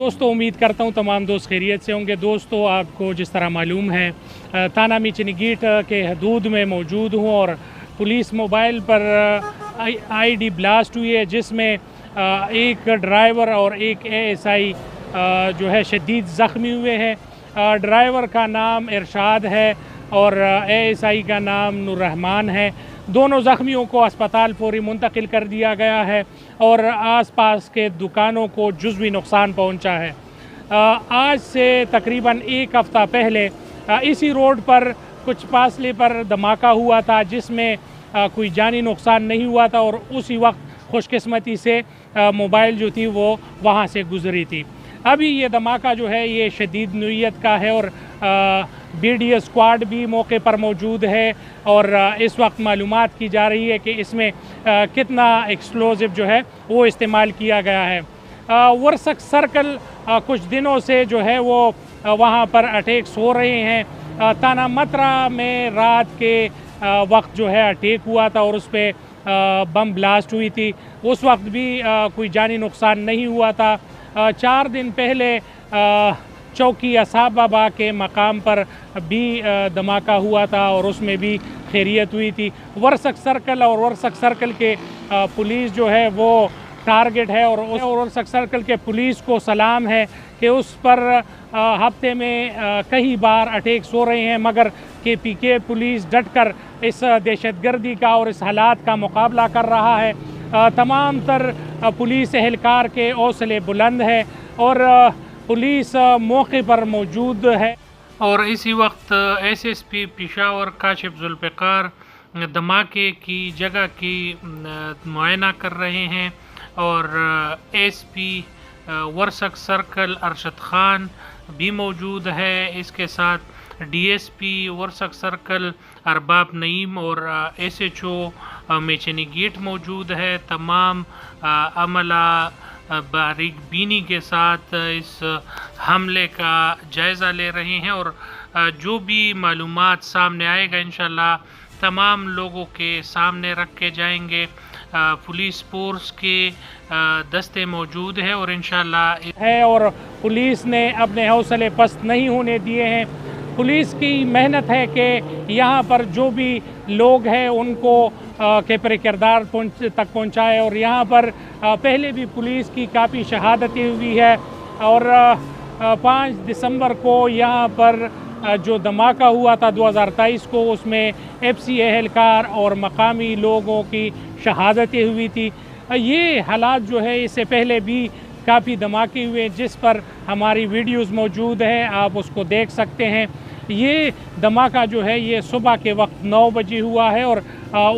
दोस्तों, उम्मीद करता हूँ तमाम दोस्त खैरियत से होंगे। दोस्तों, आपको जिस तरह मालूम है थाना मिचनीगीट के हदूद में मौजूद हूँ और पुलिस मोबाइल पर आईडी ब्लास्ट हुई है, जिसमें एक ड्राइवर और एक एएसआई जो है शदीद ज़ख्मी हुए हैं। ड्राइवर का नाम इरशाद है और एएसआई का नाम नूररहमान है। दोनों ज़ख्मियों को अस्पताल फौरी मुंतकिल कर दिया गया है और आसपास के दुकानों को जुज़वी नुकसान पहुंचा है। आज से तकरीबन एक हफ़्ता पहले इसी रोड पर कुछ फासले पर धमाका हुआ था, जिसमें कोई जानी नुकसान नहीं हुआ था और उसी वक्त खुशकिस्मती से मोबाइल जो थी वो वहाँ से गुज़री थी। अभी ये धमाका जो है ये शदीद नौइयत का है और बीडीए स्क्वाड भी मौके पर मौजूद है और इस वक्त मालूमात की जा रही है कि इसमें कितना एक्सप्लोजिव जो है वो इस्तेमाल किया गया है। वर्सक सर्कल कुछ दिनों से जो है वो वहाँ पर अटैक्स हो रहे हैं। ताना मतरा में रात के वक्त जो है अटैक हुआ था और उस पर बम ब्लास्ट हुई थी। उस वक्त भी कोई जानी नुकसान नहीं हुआ था। 4 दिन पहले चौकी असाबाबा के मकाम पर भी धमाका हुआ था और उसमें भी खैरियत हुई थी। वर्सक सर्कल के पुलिस जो है वो टारगेट है और वर्सक सर्कल के पुलिस को सलाम है कि उस पर हफ्ते में कई बार अटैक्स हो रहे हैं, मगर केपीके पुलिस डटकर इस दहशतगर्दी का और इस हालात का मुकाबला कर रहा है। तमाम तर पुलिस एहलकार के हौसले बुलंद है और पुलिस मौके पर मौजूद है। और इसी वक्त एसएसपी पेशावर काशिफ जुल्फ़िकार धमाके की जगह की मुआयना कर रहे हैं और एसपी वर्सक सर्कल अरशद ख़ान भी मौजूद है। इसके साथ डीएसपी वर्सक सर्कल अरबाब नईम और एसएचओ मिचनीगीट मौजूद है। तमाम अमला बारीक बीनी के साथ इस हमले का जायज़ा ले रहे हैं और जो भी मालूमात सामने आएगा इंशाल्लाह तमाम लोगों के सामने रखे जाएंगे। पुलिस फोर्स के दस्ते मौजूद है और इंशाल्लाह है और पुलिस ने अपने हौसले पस्त नहीं होने दिए हैं। पुलिस की मेहनत है कि यहाँ पर जो भी लोग हैं उनको केपर किरदार तक पहुँचाए और यहाँ पर पहले भी पुलिस की काफ़ी शहादतें हुई है और 5 दिसंबर को यहाँ पर जो धमाका हुआ था 2023 को, उसमें एफसी एहलकार और मकामी लोगों की शहादतें हुई थी। ये हालात जो है इससे पहले भी काफ़ी धमाके हुए जिस पर हमारी वीडियोस मौजूद है, आप उसको देख सकते हैं। ये धमाका जो है ये सुबह के वक्त 9 बजे हुआ है और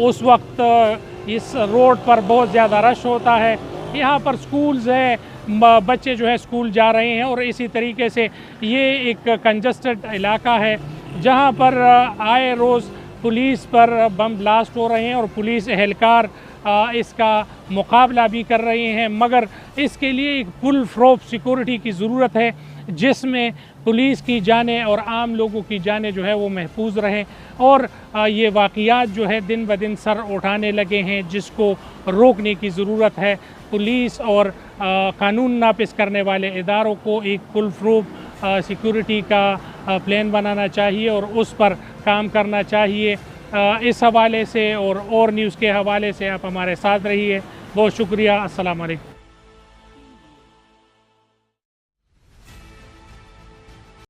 उस वक्त इस रोड पर बहुत ज़्यादा रश होता है। यहाँ पर स्कूल्स है, बच्चे जो है स्कूल जा रहे हैं और इसी तरीके से ये एक कंजस्टेड इलाका है जहाँ पर आए रोज़ पुलिस पर बम ब्लास्ट हो रहे हैं और पुलिस एहलकार इसका मुकाबला भी कर रहे हैं, मगर इसके लिए एक फुल फ्रोप सिक्योरिटी की ज़रूरत है जिसमें पुलिस की जानें और आम लोगों की जानें जो है वो महफूज रहें। और ये वाक़ियात जो है दिन ब दिन सर उठाने लगे हैं जिसको रोकने की ज़रूरत है। पुलिस और कानून नापिस करने वाले इदारों को एक फुल फ्रूफ सिक्योरिटी का प्लान बनाना चाहिए और उस पर काम करना चाहिए। इस हवाले से और न्यूज़ के हवाले से आप हमारे साथ रहिए। बहुत शुक्रिया। अस्सलाम वालेकुम।